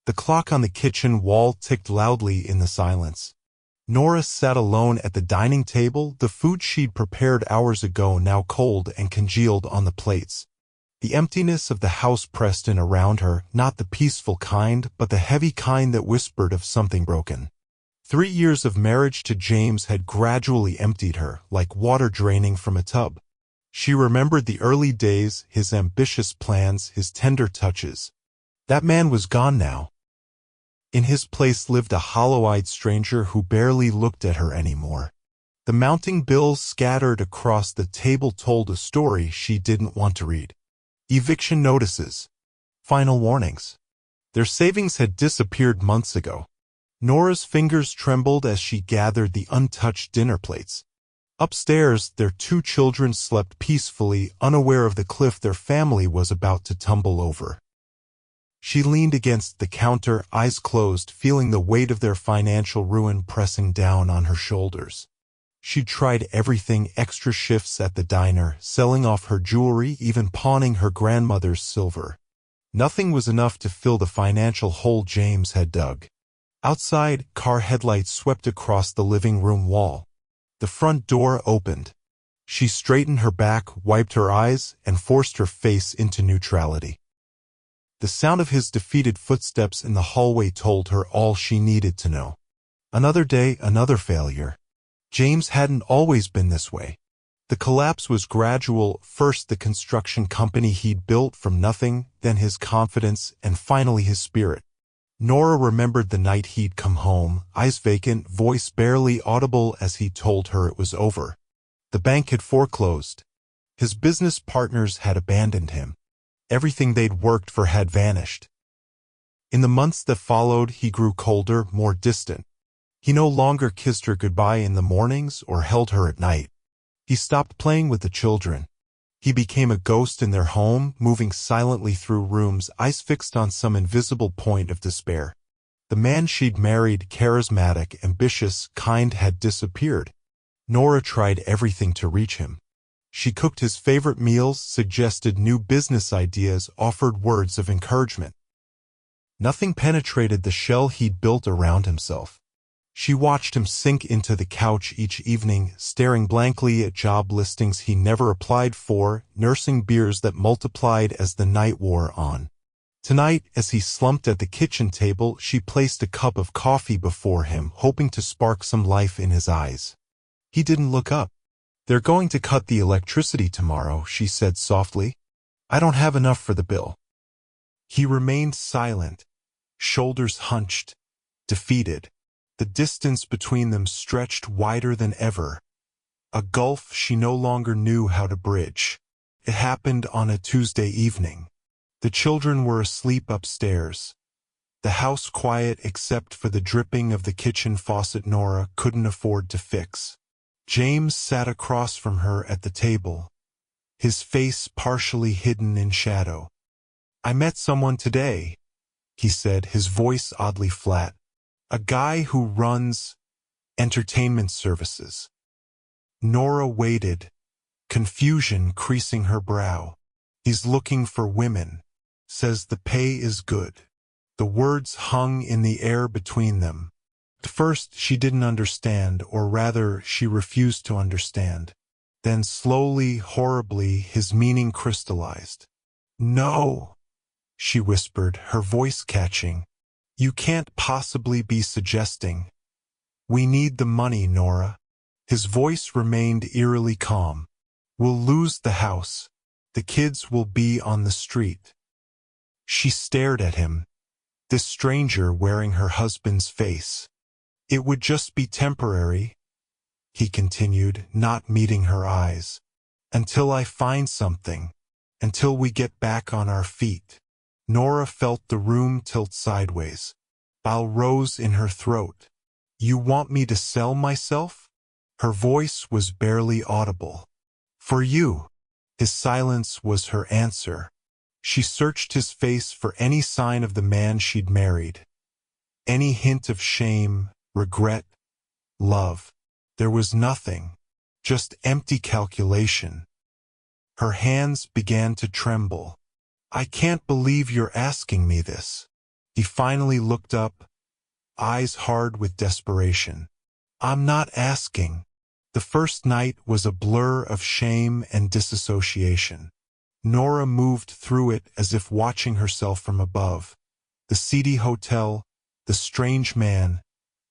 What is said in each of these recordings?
The clock on the kitchen wall ticked loudly in the silence. Nora sat alone at the dining table, the food she'd prepared hours ago now cold and congealed on the plates. The emptiness of the house pressed in around her, not the peaceful kind, but the heavy kind that whispered of something broken. 3 years of marriage to James had gradually emptied her, like water draining from a tub. She remembered the early days, his ambitious plans, his tender touches. That man was gone now. In his place lived a hollow-eyed stranger who barely looked at her anymore. The mounting bills scattered across the table told a story she didn't want to read. Eviction notices. Final warnings. Their savings had disappeared months ago. Nora's fingers trembled as she gathered the untouched dinner plates. Upstairs, their 2 children slept peacefully, unaware of the cliff their family was about to tumble over. She leaned against the counter, eyes closed, feeling the weight of their financial ruin pressing down on her shoulders. She'd tried everything, extra shifts at the diner, selling off her jewelry, even pawning her grandmother's silver. Nothing was enough to fill the financial hole James had dug. Outside, car headlights swept across the living room wall. The front door opened. She straightened her back, wiped her eyes, and forced her face into neutrality. The sound of his defeated footsteps in the hallway told her all she needed to know. Another day, another failure. James hadn't always been this way. The collapse was gradual, first the construction company he'd built from nothing, then his confidence, and finally his spirit. Nora remembered the night he'd come home, eyes vacant, voice barely audible as he told her it was over. The bank had foreclosed. His business partners had abandoned him. Everything they'd worked for had vanished. In the months that followed, he grew colder, more distant. He no longer kissed her goodbye in the mornings or held her at night. He stopped playing with the children. He became a ghost in their home, moving silently through rooms, eyes fixed on some invisible point of despair. The man she'd married, charismatic, ambitious, kind, had disappeared. Nora tried everything to reach him. She cooked his favorite meals, suggested new business ideas, offered words of encouragement. Nothing penetrated the shell he'd built around himself. She watched him sink into the couch each evening, staring blankly at job listings he never applied for, nursing beers that multiplied as the night wore on. Tonight, as he slumped at the kitchen table, she placed a cup of coffee before him, hoping to spark some life in his eyes. He didn't look up. "They're going to cut the electricity tomorrow," she said softly. "I don't have enough for the bill." He remained silent, shoulders hunched, defeated. The distance between them stretched wider than ever, a gulf she no longer knew how to bridge. It happened on a Tuesday evening. The children were asleep upstairs. The house quiet except for the dripping of the kitchen faucet Nora couldn't afford to fix. James sat across from her at the table, his face partially hidden in shadow. "I met someone today," he said, his voice oddly flat. "A guy who runs entertainment services." Nora waited, confusion creasing her brow. "He's looking for women. Says the pay is good." The words hung in the air between them. At first she didn't understand, or rather, she refused to understand. Then slowly, horribly, his meaning crystallized. "No," she whispered, her voice catching. "You can't possibly be suggesting. We need the money, Nora." His voice remained eerily calm. "We'll lose the house. The kids will be on the street." She stared at him, this stranger wearing her husband's face. "It would just be temporary," he continued, not meeting her eyes. "Until I find something. Until we get back on our feet." Nora felt the room tilt sideways. Bile rose in her throat. "You want me to sell myself?" Her voice was barely audible. "For you." His silence was her answer. She searched his face for any sign of the man she'd married. Any hint of shame, regret, love. There was nothing. Just empty calculation. Her hands began to tremble. "I can't believe you're asking me this." He finally looked up, eyes hard with desperation. "I'm not asking." The first night was a blur of shame and disassociation. Nora moved through it as if watching herself from above. The seedy hotel, the strange man,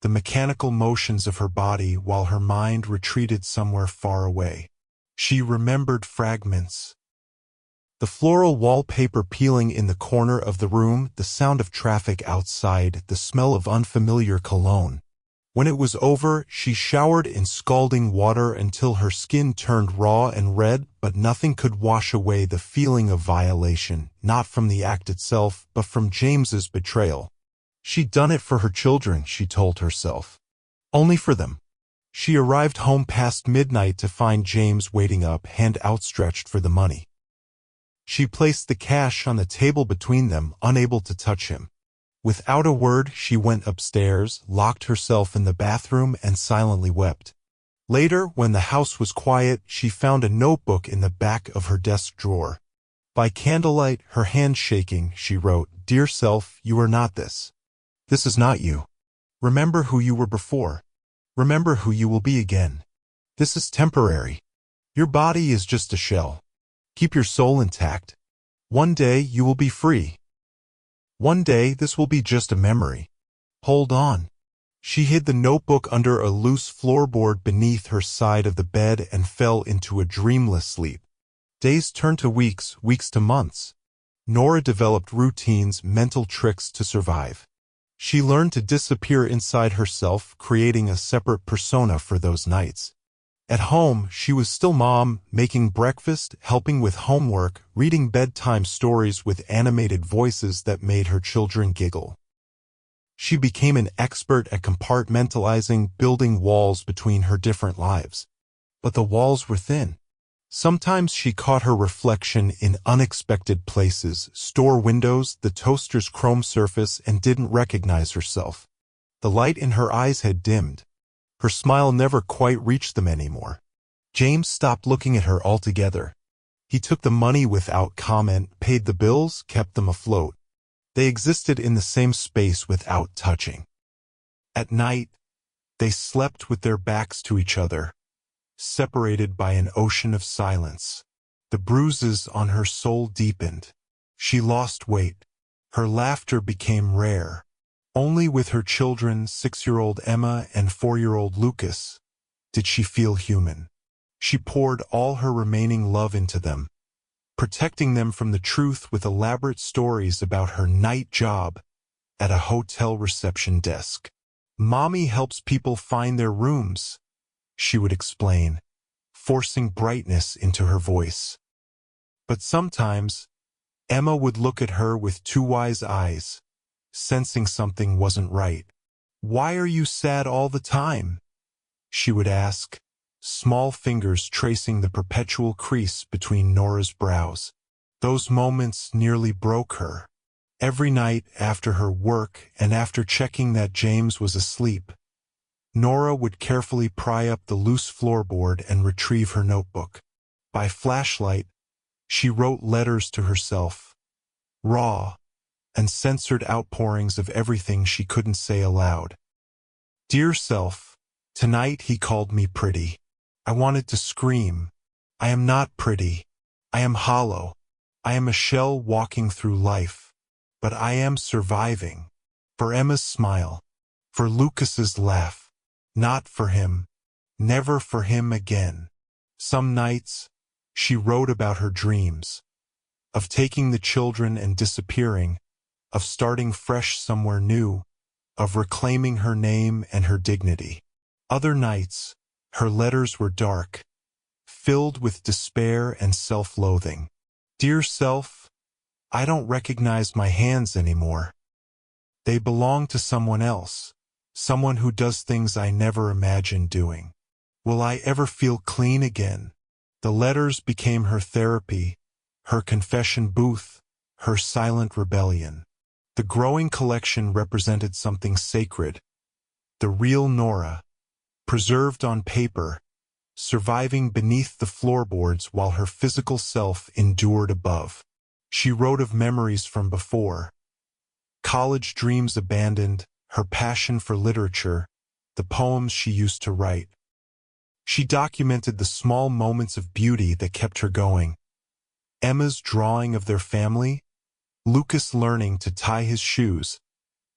the mechanical motions of her body while her mind retreated somewhere far away. She remembered fragments. The floral wallpaper peeling in the corner of the room, the sound of traffic outside, the smell of unfamiliar cologne. When it was over, she showered in scalding water until her skin turned raw and red, but nothing could wash away the feeling of violation, not from the act itself, but from James's betrayal. She'd done it for her children, she told herself. Only for them. She arrived home past midnight to find James waiting up, hand outstretched for the money. She placed the cash on the table between them, unable to touch him. Without a word, she went upstairs, locked herself in the bathroom, and silently wept. Later, when the house was quiet, she found a notebook in the back of her desk drawer. By candlelight, her hand shaking, she wrote, "Dear self, you are not this. This is not you. Remember who you were before. Remember who you will be again. This is temporary. Your body is just a shell. Keep your soul intact. One day you will be free. One day this will be just a memory. Hold on." She hid the notebook under a loose floorboard beneath her side of the bed and fell into a dreamless sleep. Days turned to weeks, weeks to months. Nora developed routines, mental tricks to survive. She learned to disappear inside herself, creating a separate persona for those nights. At home, she was still mom, making breakfast, helping with homework, reading bedtime stories with animated voices that made her children giggle. She became an expert at compartmentalizing, building walls between her different lives. But the walls were thin. Sometimes she caught her reflection in unexpected places, store windows, the toaster's chrome surface, and didn't recognize herself. The light in her eyes had dimmed. Her smile never quite reached them anymore. James stopped looking at her altogether. He took the money without comment, paid the bills, kept them afloat. They existed in the same space without touching. At night, they slept with their backs to each other, separated by an ocean of silence. The bruises on her soul deepened. She lost weight. Her laughter became rare. Only with her children, 6-year-old Emma and 4-year-old Lucas, did she feel human. She poured all her remaining love into them, protecting them from the truth with elaborate stories about her night job at a hotel reception desk. "Mommy helps people find their rooms," she would explain, forcing brightness into her voice. But sometimes, Emma would look at her with two wise eyes, sensing something wasn't right. "Why are you sad all the time?" she would ask, small fingers tracing the perpetual crease between Nora's brows. Those moments nearly broke her. Every night after her work and after checking that James was asleep, Nora would carefully pry up the loose floorboard and retrieve her notebook. By flashlight, she wrote letters to herself, raw and censored outpourings of everything she couldn't say aloud. "Dear self, tonight he called me pretty. I wanted to scream. I am not pretty. I am hollow. I am a shell walking through life. But I am surviving. For Emma's smile. For Lucas's laugh. Not for him. Never for him again." Some nights, she wrote about her dreams. Of taking the children and disappearing. Of starting fresh somewhere new. Of reclaiming her name and her dignity. Other nights, her letters were dark, filled with despair and self-loathing. "Dear self, I don't recognize my hands anymore. They belong to someone else, someone who does things I never imagined doing. Will I ever feel clean again?" The letters became her therapy, her confession booth, her silent rebellion. The growing collection represented something sacred, the real Nora, preserved on paper, surviving beneath the floorboards while her physical self endured above. She wrote of memories from before, College dreams abandoned, her passion for literature, the poems she used to write. She documented the small moments of beauty that kept her going. Emma's drawing of their family, Lucas learning to tie his shoes,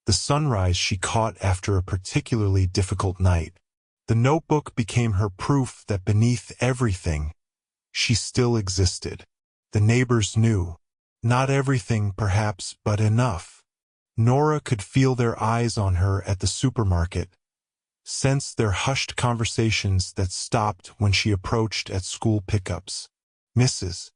the sunrise she caught after a particularly difficult night. The notebook became her proof that beneath everything, she still existed. The neighbors knew. Not everything, perhaps, but enough. Nora could feel their eyes on her at the supermarket, sense their hushed conversations that stopped when she approached at school pickups. Mrs.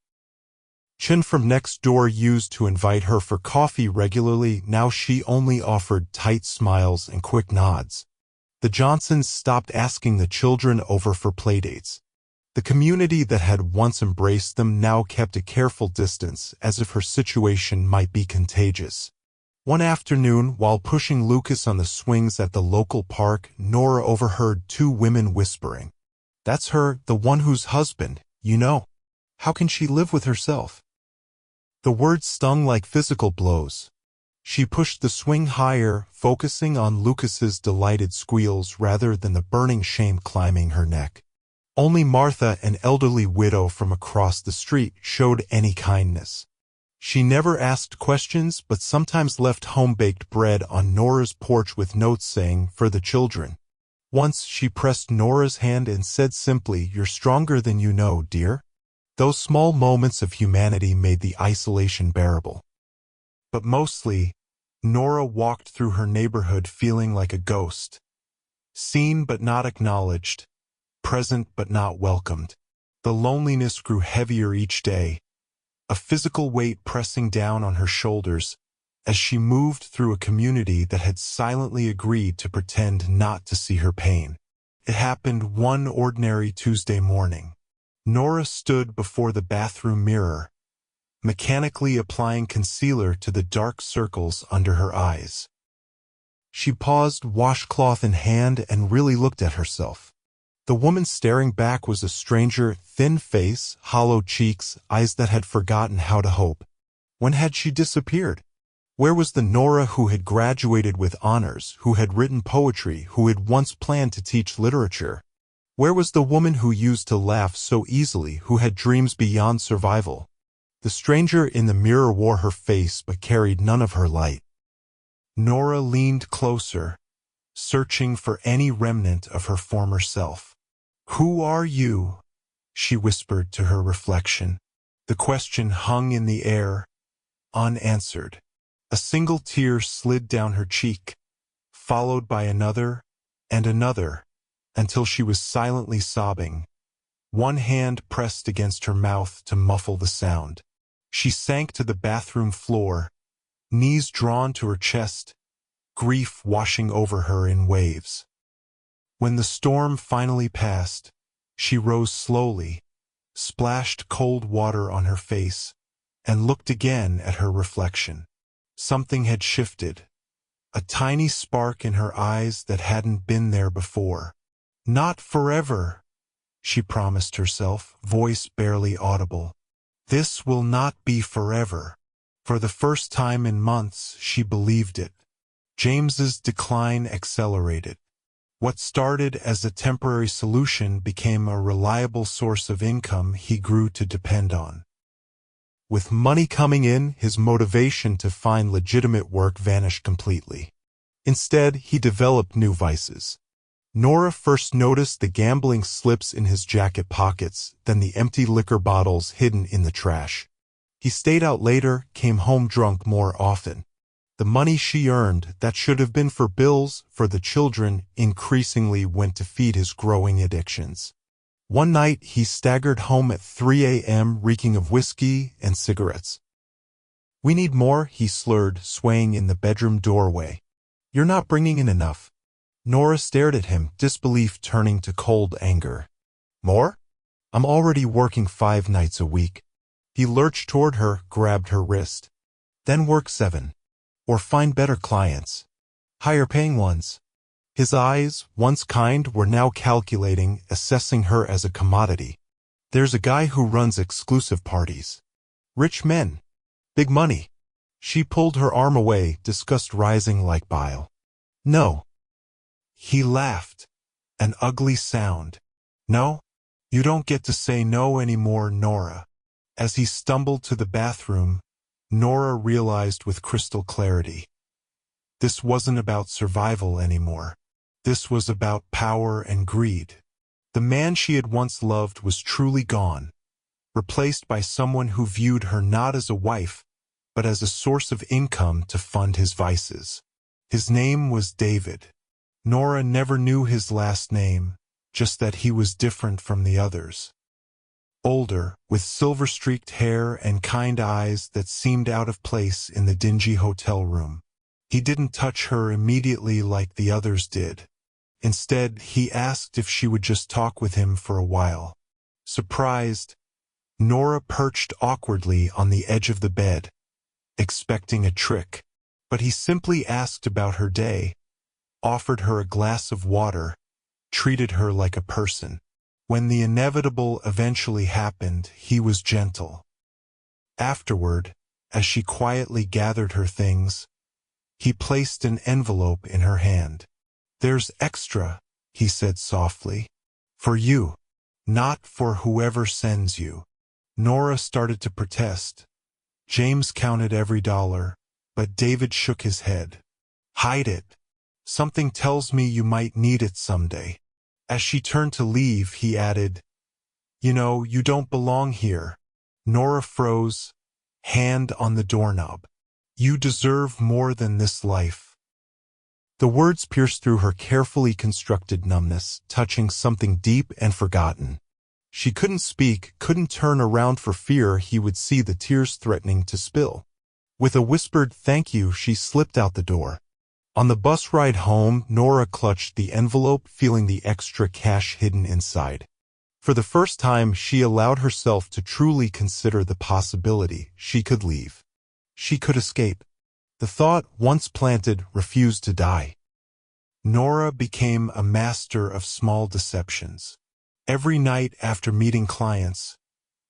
Chin from next door used to invite her for coffee regularly. Now she only offered tight smiles and quick nods. The Johnsons stopped asking the children over for playdates. The community that had once embraced them now kept a careful distance, as if her situation might be contagious. One afternoon, while pushing Lucas on the swings at the local park, Nora overheard two women whispering. "That's her, the one whose husband, you know. How can she live with herself?" The words stung like physical blows. She pushed the swing higher, focusing on Lucas's delighted squeals rather than the burning shame climbing her neck. Only Martha, an elderly widow from across the street, showed any kindness. She never asked questions, but sometimes left home-baked bread on Nora's porch with notes saying, "For the children." Once she pressed Nora's hand and said simply, "You're stronger than you know, dear." Those small moments of humanity made the isolation bearable. But mostly, Nora walked through her neighborhood feeling like a ghost. Seen but not acknowledged, present but not welcomed. The loneliness grew heavier each day, a physical weight pressing down on her shoulders as she moved through a community that had silently agreed to pretend not to see her pain. It happened one ordinary Tuesday morning. Nora stood before the bathroom mirror, mechanically applying concealer to the dark circles under her eyes. She paused, washcloth in hand, and really looked at herself. The woman staring back was a stranger, thin face, hollow cheeks, eyes that had forgotten how to hope. When had she disappeared? Where was the Nora who had graduated with honors, who had written poetry, who had once planned to teach literature? Where was the woman who used to laugh so easily, who had dreams beyond survival? The stranger in the mirror wore her face but carried none of her light. Nora leaned closer, searching for any remnant of her former self. "Who are you?" she whispered to her reflection. The question hung in the air, unanswered. A single tear slid down her cheek, followed by another and another, until she was silently sobbing, one hand pressed against her mouth to muffle the sound. She sank to the bathroom floor, knees drawn to her chest, grief washing over her in waves. When the storm finally passed, she rose slowly, splashed cold water on her face, and looked again at her reflection. Something had shifted, a tiny spark in her eyes that hadn't been there before. "Not forever," she promised herself, voice barely audible. This will not be forever. For the first time in months, she believed it. James's decline accelerated. What started as a temporary solution became a reliable source of income he grew to depend on. With money coming in, his motivation to find legitimate work vanished completely. Instead, he developed new vices. Nora first noticed the gambling slips in his jacket pockets, then the empty liquor bottles hidden in the trash. He stayed out later, came home drunk more often. The money she earned, that should have been for bills, for the children, increasingly went to feed his growing addictions. One night, he staggered home at 3 a.m. reeking of whiskey and cigarettes. "We need more," he slurred, swaying in the bedroom doorway. "You're not bringing in enough." Nora stared at him, disbelief turning to cold anger. "More? I'm already working 5 nights a week." He lurched toward her, grabbed her wrist. "Then work 7. Or find better clients. Higher-paying ones." His eyes, once kind, were now calculating, assessing her as a commodity. "There's a guy who runs exclusive parties. Rich men. Big money. She pulled her arm away, disgust rising like bile. No. He laughed. An ugly sound. No? You don't get to say no anymore, Nora. As he stumbled to the bathroom, Nora realized with crystal clarity. This wasn't about survival anymore. This was about power and greed. The man she had once loved was truly gone, replaced by someone who viewed her not as a wife, but as a source of income to fund his vices. His name was David. Nora never knew his last name, just that he was different from the others. Older, with silver-streaked hair and kind eyes that seemed out of place in the dingy hotel room. He didn't touch her immediately like the others did. Instead, he asked if she would just talk with him for a while. Surprised, Nora perched awkwardly on the edge of the bed, expecting a trick. But he simply asked about her day, offered her a glass of water, treated her like a person. When the inevitable eventually happened, he was gentle. Afterward, as she quietly gathered her things, he placed an envelope in her hand. "There's extra," he said softly. "For you. Not for whoever sends you." Nora started to protest. James counted every dollar, but David shook his head. "Hide it. Something tells me you might need it someday." As she turned to leave, he added, "You know, you don't belong here." Nora froze, hand on the doorknob. "You deserve more than this life." The words pierced through her carefully constructed numbness, touching something deep and forgotten. She couldn't speak, couldn't turn around for fear he would see the tears threatening to spill. With a whispered thank you, she slipped out the door. On the bus ride home, Nora clutched the envelope, feeling the extra cash hidden inside. For the first time, she allowed herself to truly consider the possibility she could leave. She could escape. The thought, once planted, refused to die. Nora became a master of small deceptions. Every night after meeting clients,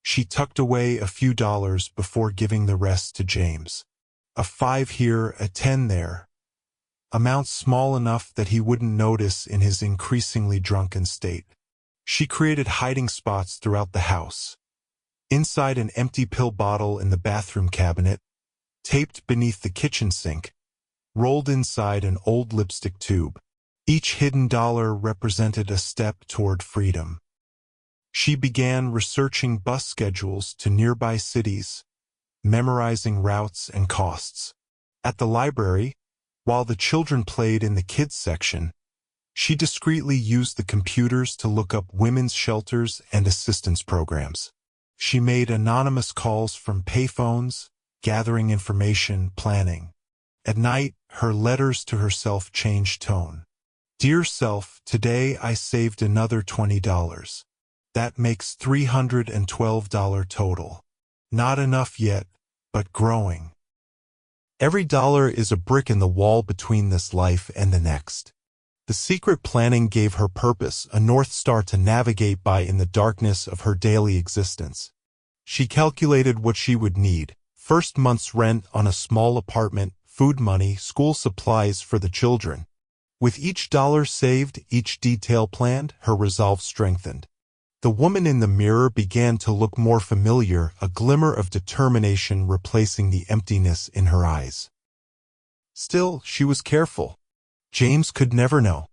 she tucked away a few dollars before giving the rest to James. A 5 here, a 10 there. Amounts small enough that he wouldn't notice in his increasingly drunken state. She created hiding spots throughout the house. Inside an empty pill bottle in the bathroom cabinet, taped beneath the kitchen sink, rolled inside an old lipstick tube. Each hidden dollar represented a step toward freedom. She began researching bus schedules to nearby cities, memorizing routes and costs. At the library, while the children played in the kids section, she discreetly used the computers to look up women's shelters and assistance programs. She made anonymous calls from payphones, gathering information, planning. At night, her letters to herself changed tone. "Dear self, today I saved another $20. That makes $312 total. Not enough yet, but growing. Every dollar is a brick in the wall between this life and the next." The secret planning gave her purpose, a North Star to navigate by in the darkness of her daily existence. She calculated what she would need: first month's rent on a small apartment, food money, school supplies for the children. With each dollar saved, each detail planned, her resolve strengthened. The woman in the mirror began to look more familiar, a glimmer of determination replacing the emptiness in her eyes. Still, she was careful. James could never know.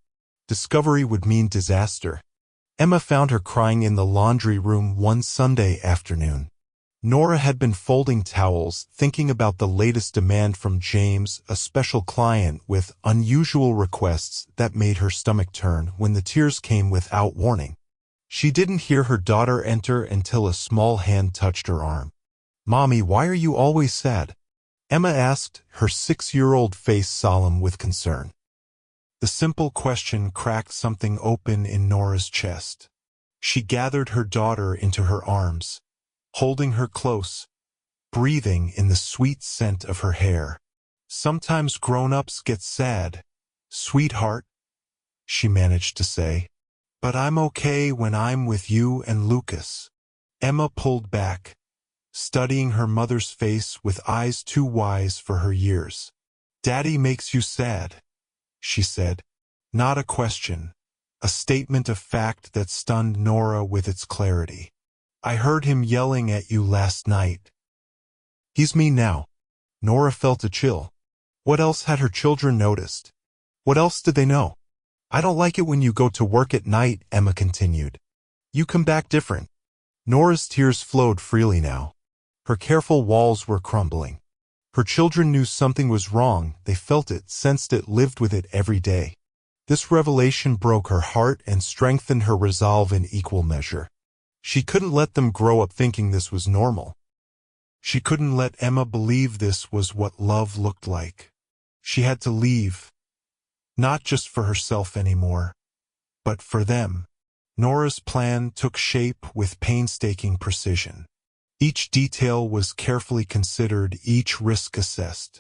Discovery would mean disaster. Emma found her crying in the laundry room one Sunday afternoon. Nora had been folding towels, thinking about the latest demand from James, a special client with unusual requests that made her stomach turn, when the tears came without warning. She didn't hear her daughter enter until a small hand touched her arm. "Mommy, why are you always sad?" Emma asked, her 6-year-old face solemn with concern. The simple question cracked something open in Nora's chest. She gathered her daughter into her arms, holding her close, breathing in the sweet scent of her hair. "Sometimes grown-ups get sad, sweetheart," she managed to say. "But I'm okay when I'm with you and Lucas." Emma pulled back, studying her mother's face with eyes too wise for her years. "Daddy makes you sad," she said. Not a question, a statement of fact that stunned Nora with its clarity. "I heard him yelling at you last night." "He's mean now." Nora felt a chill. What else had her children noticed? What else did they know? "I don't like it when you go to work at night," Emma continued. "You come back different." Nora's tears flowed freely now. Her careful walls were crumbling. Her children knew something was wrong. They felt it, sensed it, lived with it every day. This revelation broke her heart and strengthened her resolve in equal measure. She couldn't let them grow up thinking this was normal. She couldn't let Emma believe this was what love looked like. She had to leave. Not just for herself anymore, but for them. Nora's plan took shape with painstaking precision. Each detail was carefully considered, each risk assessed.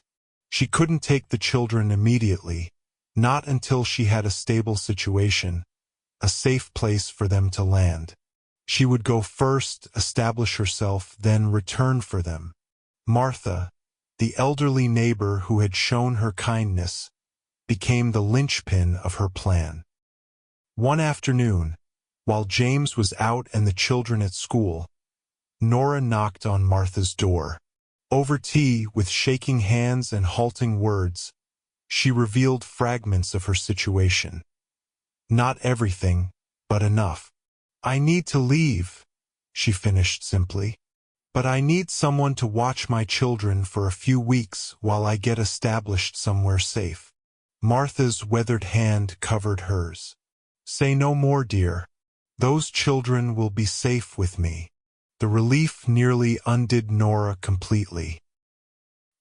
She couldn't take the children immediately, not until she had a stable situation, a safe place for them to land. She would go first, establish herself, then return for them. Martha, the elderly neighbor who had shown her kindness, became the linchpin of her plan. One afternoon, while James was out and the children at school, Nora knocked on Martha's door. Over tea, with shaking hands and halting words, she revealed fragments of her situation. Not everything, but enough. "I need to leave," she finished simply. "But I need someone to watch my children for a few weeks while I get established somewhere safe." Martha's weathered hand covered hers. "Say no more, dear. Those children will be safe with me." The relief nearly undid Nora completely.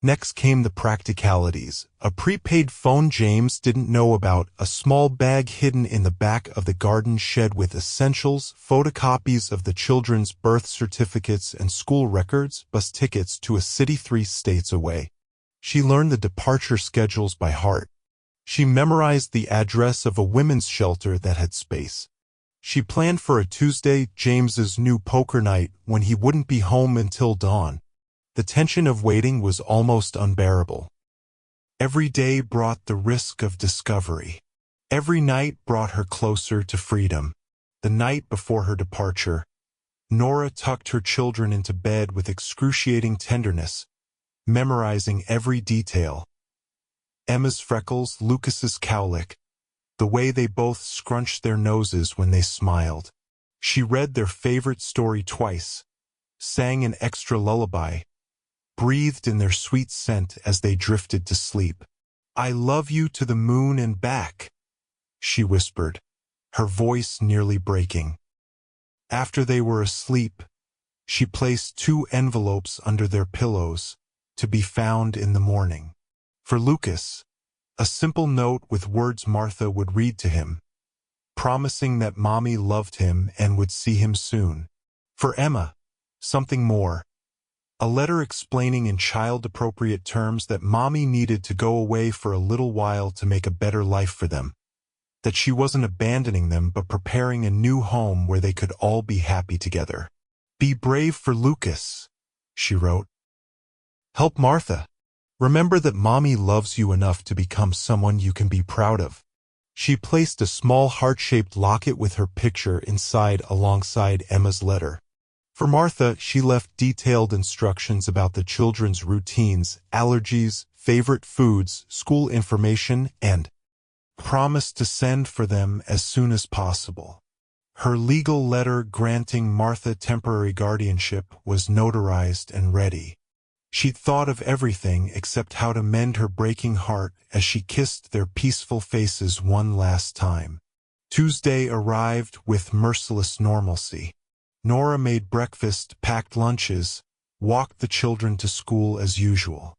Next came the practicalities. A prepaid phone James didn't know about, a small bag hidden in the back of the garden shed with essentials, photocopies of the children's birth certificates and school records, bus tickets to a city 3 states away. She learned the departure schedules by heart. She memorized the address of a women's shelter that had space. She planned for a Tuesday, James's new poker night, when he wouldn't be home until dawn. The tension of waiting was almost unbearable. Every day brought the risk of discovery. Every night brought her closer to freedom. The night before her departure, Nora tucked her children into bed with excruciating tenderness, memorizing every detail. Emma's freckles, Lucas's cowlick, the way they both scrunched their noses when they smiled. She read their favorite story twice, sang an extra lullaby, breathed in their sweet scent as they drifted to sleep. "I love you to the moon and back," she whispered, her voice nearly breaking. After they were asleep, she placed 2 envelopes under their pillows, to be found in the morning. For Lucas, a simple note with words Martha would read to him, promising that Mommy loved him and would see him soon. For Emma, something more. A letter explaining in child-appropriate terms that Mommy needed to go away for a little while to make a better life for them. That she wasn't abandoning them but preparing a new home where they could all be happy together. "Be brave for Lucas," she wrote. "Help Martha. Remember that Mommy loves you enough to become someone you can be proud of." She placed a small heart-shaped locket with her picture inside alongside Emma's letter. For Martha, she left detailed instructions about the children's routines, allergies, favorite foods, school information, and promised to send for them as soon as possible. Her legal letter granting Martha temporary guardianship was notarized and ready. She'd thought of everything except how to mend her breaking heart as she kissed their peaceful faces one last time. Tuesday arrived with merciless normalcy. Nora made breakfast, packed lunches, walked the children to school as usual.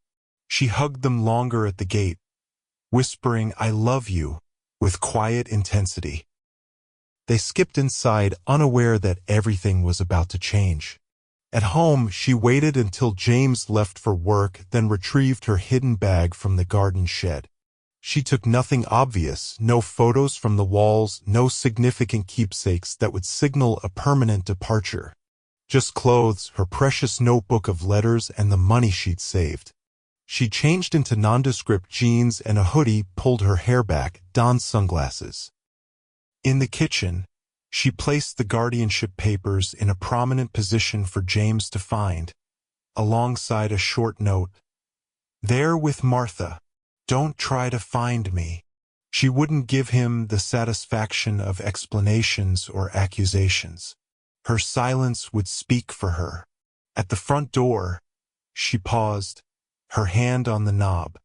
She hugged them longer at the gate, whispering, "I love you," with quiet intensity. They skipped inside, unaware that everything was about to change. At home, she waited until James left for work, then retrieved her hidden bag from the garden shed. She took nothing obvious, no photos from the walls, no significant keepsakes that would signal a permanent departure. Just clothes, her precious notebook of letters, and the money she'd saved. She changed into nondescript jeans and a hoodie, pulled her hair back, donned sunglasses. In the kitchen, she placed the guardianship papers in a prominent position for James to find, alongside a short note. There with Martha. Don't try to find me. She wouldn't give him the satisfaction of explanations or accusations. Her silence would speak for her. At the front door, she paused, her hand on the knob.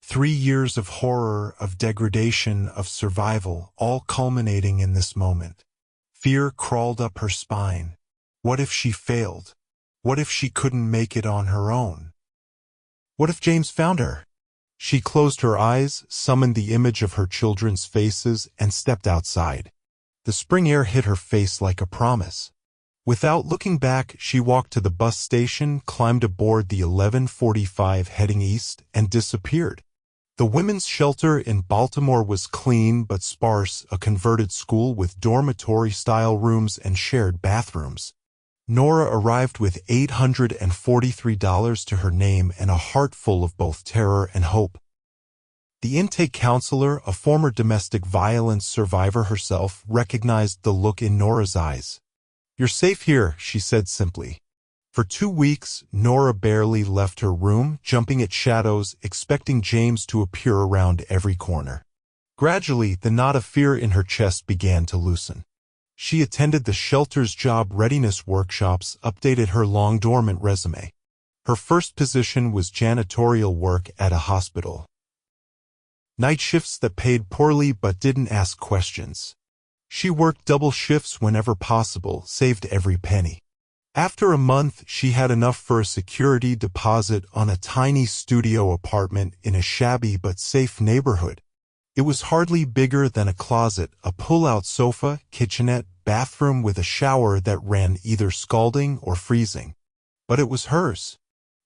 3 years of horror, of degradation, of survival, all culminating in this moment. Fear crawled up her spine. What if she failed? What if she couldn't make it on her own? What if James found her? She closed her eyes, summoned the image of her children's faces, and stepped outside. The spring air hit her face like a promise. Without looking back, she walked to the bus station, climbed aboard the 11:45 heading east, and disappeared. The women's shelter in Baltimore was clean but sparse, a converted school with dormitory-style rooms and shared bathrooms. Nora arrived with $843 to her name and a heart full of both terror and hope. The intake counselor, a former domestic violence survivor herself, recognized the look in Nora's eyes. "You're safe here," she said simply. For 2 weeks, Nora barely left her room, jumping at shadows, expecting James to appear around every corner. Gradually, the knot of fear in her chest began to loosen. She attended the shelter's job readiness workshops, updated her long-dormant resume. Her first position was janitorial work at a hospital. Night shifts that paid poorly but didn't ask questions. She worked double shifts whenever possible, saved every penny. After a month, she had enough for a security deposit on a tiny studio apartment in a shabby but safe neighborhood. It was hardly bigger than a closet, a pull-out sofa, kitchenette, bathroom with a shower that ran either scalding or freezing. But it was hers.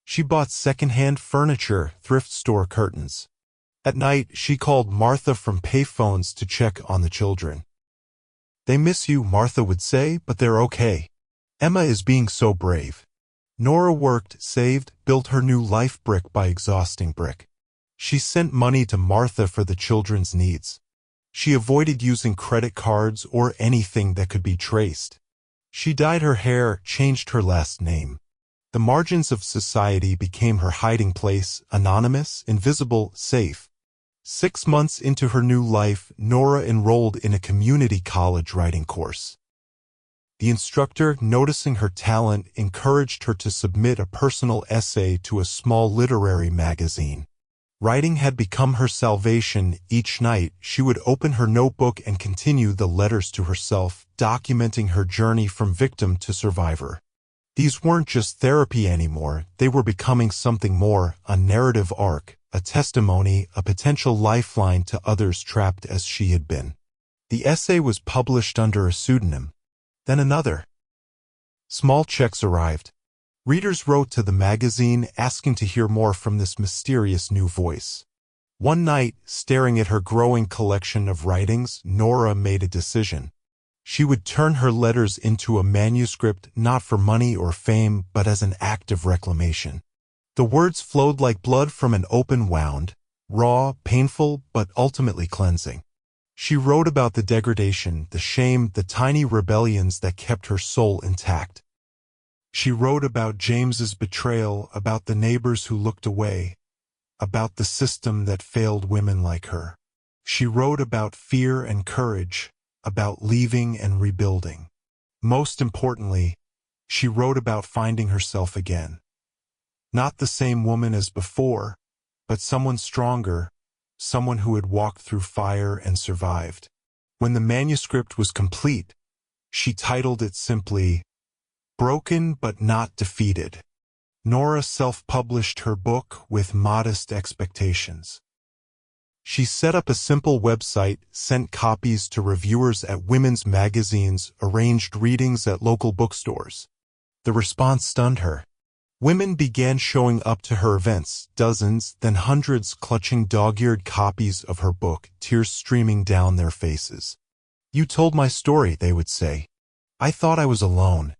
She bought second-hand furniture, thrift store curtains. At night, she called Martha from payphones to check on the children. "They miss you," Martha would say, "but they're okay. Emma is being so brave." Nora worked, saved, built her new life brick by exhausting brick. She sent money to Martha for the children's needs. She avoided using credit cards or anything that could be traced. She dyed her hair, changed her last name. The margins of society became her hiding place, anonymous, invisible, safe. 6 months into her new life, Nora enrolled in a community college writing course. The instructor, noticing her talent, encouraged her to submit a personal essay to a small literary magazine. Writing had become her salvation. Each night, she would open her notebook and continue the letters to herself, documenting her journey from victim to survivor. These weren't just therapy anymore, they were becoming something more, a narrative arc, a testimony, a potential lifeline to others trapped as she had been. The essay was published under a pseudonym. Then another. Small checks arrived. Readers wrote to the magazine asking to hear more from this mysterious new voice. One night, staring at her growing collection of writings, Nora made a decision. She would turn her letters into a manuscript, not for money or fame, but as an act of reclamation. The words flowed like blood from an open wound, raw, painful, but ultimately cleansing. She wrote about the degradation, the shame, the tiny rebellions that kept her soul intact. She wrote about James's betrayal, about the neighbors who looked away, about the system that failed women like her. She wrote about fear and courage, about leaving and rebuilding. Most importantly, she wrote about finding herself again. Not the same woman as before, but someone stronger, someone who had walked through fire and survived. When the manuscript was complete, she titled it simply, "Broken but Not Defeated." Nora self-published her book with modest expectations. She set up a simple website, sent copies to reviewers at women's magazines, arranged readings at local bookstores. The response stunned her. Women began showing up to her events, dozens, then hundreds clutching dog-eared copies of her book, tears streaming down their faces. "You told my story," they would say. "I thought I was alone.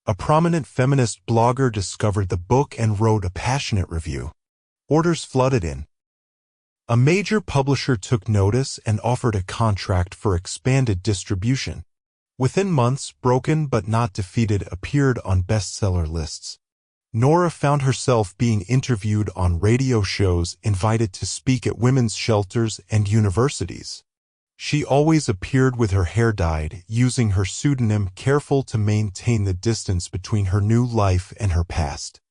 A prominent feminist blogger discovered the book and wrote a passionate review. Orders flooded in. A major publisher took notice and offered a contract for expanded distribution. Within months, Broken but Not Defeated appeared on bestseller lists. Nora found herself being interviewed on radio shows, invited to speak at women's shelters and universities. She always appeared with her hair dyed, using her pseudonym, careful to maintain the distance between her new life and her past.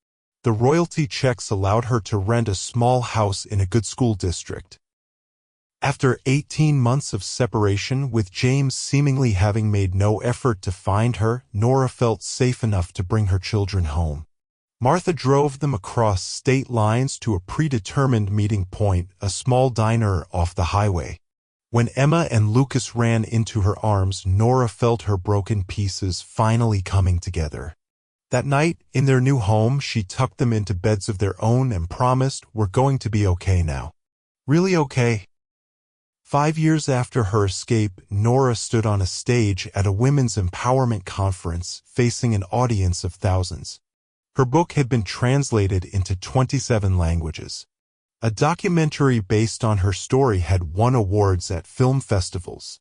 The royalty checks allowed her to rent a small house in a good school district. After 18 months of separation, with James seemingly having made no effort to find her, Nora felt safe enough to bring her children home. Martha drove them across state lines to a predetermined meeting point, a small diner off the highway. When Emma and Lucas ran into her arms, Nora felt her broken pieces finally coming together. That night, in their new home, she tucked them into beds of their own and promised, "We're going to be okay now." Really okay? 5 years after her escape, Nora stood on a stage at a women's empowerment conference, facing an audience of thousands. Her book had been translated into 27 languages. A documentary based on her story had won awards at film festivals.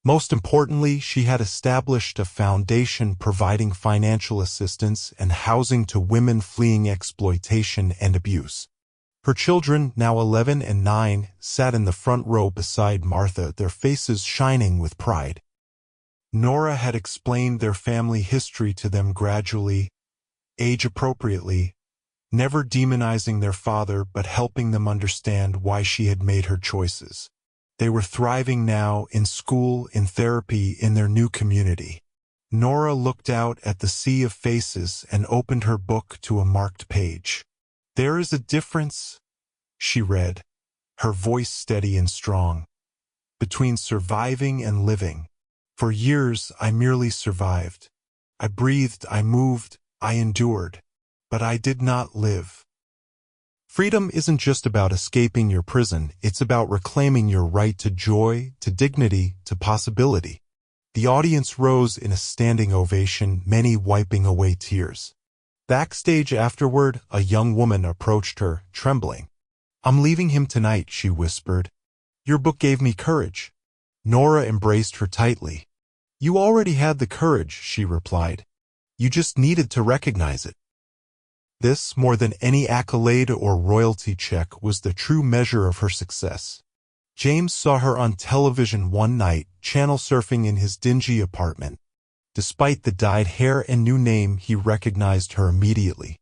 Most importantly, she had established a foundation providing financial assistance and housing to women fleeing exploitation and abuse. Her children, now 11 and 9, sat in the front row beside Martha, their faces shining with pride. Nora had explained their family history to them gradually, age-appropriately, never demonizing their father but helping them understand why she had made her choices. They were thriving now, in school, in therapy, in their new community. Nora looked out at the sea of faces and opened her book to a marked page. "There is a difference," she read, her voice steady and strong, "between surviving and living. For years I merely survived. I breathed, I moved, I endured, but I did not live." Freedom isn't just about escaping your prison, it's about reclaiming your right to joy, to dignity, to possibility. The audience rose in a standing ovation, many wiping away tears. Backstage afterward, a young woman approached her, trembling. "I'm leaving him tonight," she whispered. "Your book gave me courage." Nora embraced her tightly. "You already had the courage," she replied. "You just needed to recognize it." This, more than any accolade or royalty check, was the true measure of her success. James saw her on television one night, channel surfing in his dingy apartment. Despite the dyed hair and new name, he recognized her immediately.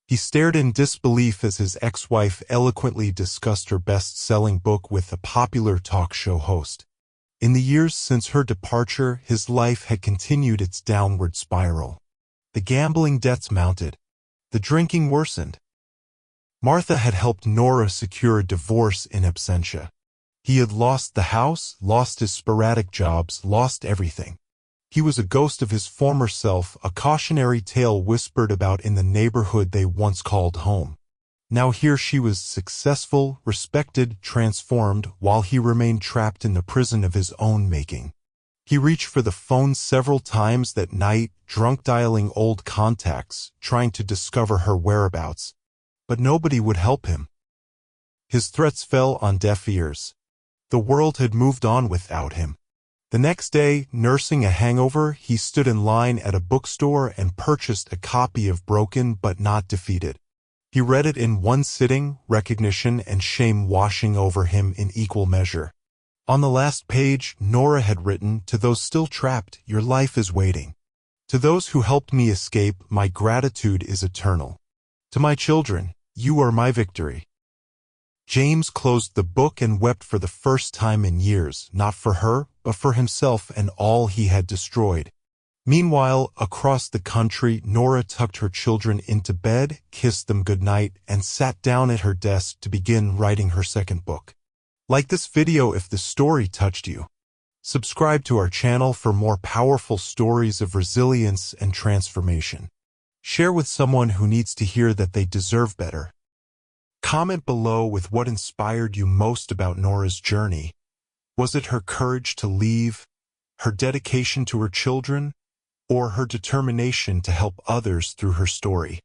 He stared in disbelief as his ex-wife eloquently discussed her best-selling book with a popular talk show host. In the years since her departure, his life had continued its downward spiral. The gambling debts mounted. The drinking worsened. Martha had helped Nora secure a divorce in absentia. He had lost the house, lost his sporadic jobs, lost everything. He was a ghost of his former self, a cautionary tale whispered about in the neighborhood they once called home. Now here she was, successful, respected, transformed, while he remained trapped in the prison of his own making. He reached for the phone several times that night, drunk dialing old contacts, trying to discover her whereabouts. But nobody would help him. His threats fell on deaf ears. The world had moved on without him. The next day, nursing a hangover, he stood in line at a bookstore and purchased a copy of Broken but Not Defeated. He read it in one sitting, recognition and shame washing over him in equal measure. On the last page, Nora had written, "To those still trapped, your life is waiting. To those who helped me escape, my gratitude is eternal. To my children, you are my victory." James closed the book and wept for the first time in years, not for her, but for himself and all he had destroyed. Meanwhile, across the country, Nora tucked her children into bed, kissed them goodnight, and sat down at her desk to begin writing her second book. Like this video if the story touched you. Subscribe to our channel for more powerful stories of resilience and transformation. Share with someone who needs to hear that they deserve better. Comment below with what inspired you most about Nora's journey. Was it her courage to leave? Her dedication to her children? or her determination to help others through her story.